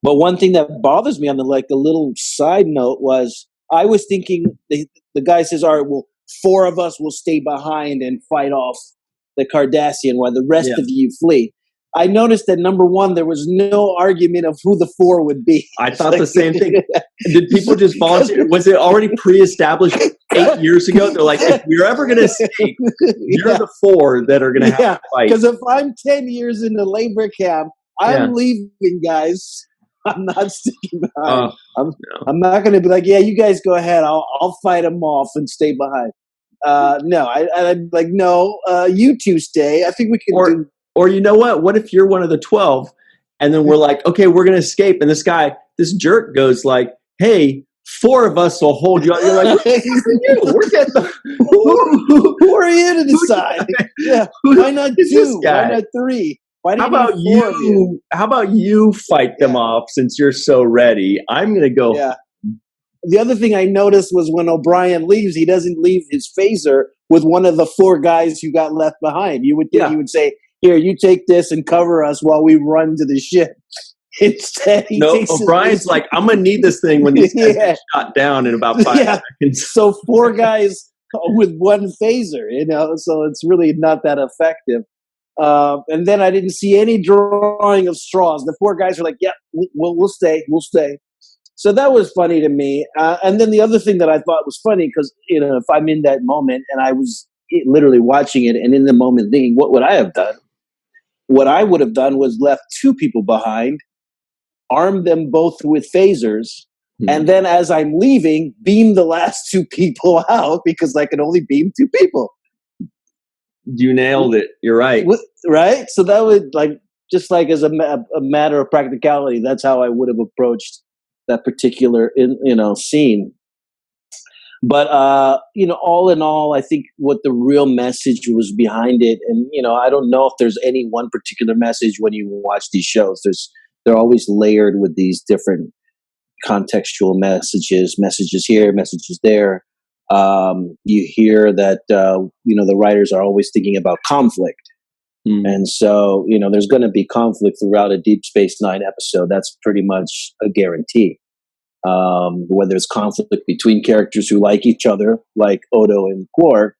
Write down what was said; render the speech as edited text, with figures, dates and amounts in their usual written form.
But one thing that bothers me on the like a little side note was I was thinking the guy says, all right, well, 4 of us will stay behind and fight off the Cardassian while the rest Yeah. of you flee. I noticed that number one, there was no argument of who the 4 would be. I thought the same thing. Did people just volunteer? Was it already pre-established 8 years ago? They're like, if we're ever going to escape, you're the 4 that are going to have to fight. Because if I'm 10 years in the labor camp, I'm leaving, guys. I'm not sticking behind. I'm not going to be like, yeah, you guys go ahead. I'll fight them off and stay behind. No, I'm like, no, you 2 stay. I think we can do. Or you know what? What if you're one of the 12 and then we're like, okay, we're going to escape. And this jerk goes like, hey, 4 of us will hold you. You're like, we're getting who are you to decide? Yeah. Why not 2? Why not 3? Why how about you? How about you fight them off since you're so ready? I'm going to go. Yeah. The other thing I noticed was when O'Brien leaves, he doesn't leave his phaser with one of the 4 guys who got left behind. You would think he would say, here, you take this and cover us while we run to the ship. Instead, O'Brien's like, I'm going to need this thing when these guys get shot down in about 5 seconds. So 4 guys with 1 phaser, so it's really not that effective. And then I didn't see any drawing of straws. The 4 guys were like, yeah, we'll stay. So that was funny to me. And then the other thing that I thought was funny, because, if I'm in that moment and I was literally watching it and in the moment thinking, what would I have done? What I would have done was left 2 people behind, armed them both with phasers, and then as I'm leaving, beam the last 2 people out because I can only beam 2 people. You nailed it. You're right. Right? So that would just as a matter of practicality, that's how I would have approached that particular, scene. But, all in all, I think what the real message was behind it, and, I don't know if there's any one particular message when you watch these shows. They're always layered with these different contextual messages here, messages there. You hear that, the writers are always thinking about conflict. And so, there's going to be conflict throughout a Deep Space Nine episode. That's pretty much a guarantee. Whether it's conflict between characters who like each other, like Odo and Quark,